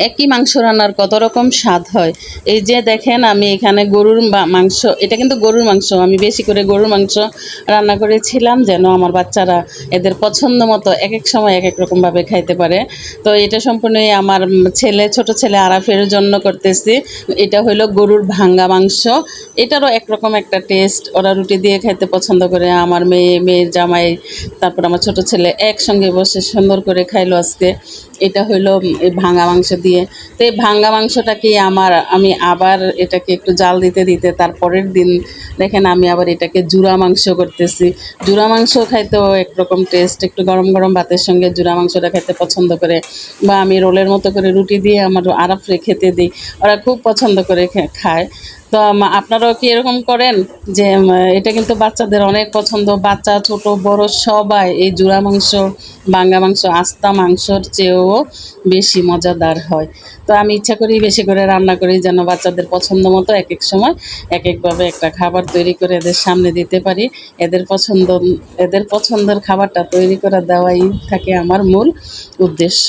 একই মাংস রান্নার কত রকম স্বাদ হয়। এই যে দেখেন আমি এখানে গরুর মাংস, এটা কিন্তু গরুর মাংস, আমি বেশি করে গরুর মাংস রান্না করেছিলাম যেন আমার বাচ্চারা এদের পছন্দ মতো এক এক সময় এক এক রকমভাবে খাইতে পারে। তো এটা সম্পূর্ণই আমার ছোট ছেলে আরাফের জন্য করতেছি। এটা হলো গরুর ভাঙ্গা মাংস। এটারও একরকম একটা টেস্ট, ওরা রুটি দিয়ে খাইতে পছন্দ করে। আমার মেয়ের জামাই, তারপর আমার ছোট ছেলে একসঙ্গে বসে সুন্দর করে খাইলো আজকে। এটা হইলো এই ভাঙা মাংস দিয়ে। তো এই ভাঙা মাংসটাকে আমি আবার এটাকে একটু জাল দিতে দিতে তারপরের দিন দেখেন আমি আবার এটাকে জুড়া মাংস করতেছি। জুড়া মাংস খাইতেও একরকম টেস্ট, একটু গরম গরম ভাতের সঙ্গে জুড়া মাংসটা খেতে পছন্দ করে, বা আমি রোলের মতো করে রুটি দিয়ে আমার আরাফরে খেতে দিই, ওরা খুব পছন্দ করে খায়। তো আপনারাও কি এরকম করেন? যে এটা কিন্তু বাচ্চাদের অনেক পছন্দ, বাচ্চা ছোট বড় সবাই এই জুড়া মাংস, ভাঙ্গা মাংস আস্তা মাংসর চেয়েও বেশি মজাদার হয়। তো আমি ইচ্ছা করি বেশি করে রান্না করি যেন বাচ্চাদের পছন্দ মতো এক এক সময় এক একভাবে একটা খাবার তৈরি করে এদের সামনে দিতে পারি। এদের পছন্দের খাবারটা তৈরি করে দেওয়াই থাকে আমার মূল উদ্দেশ্য।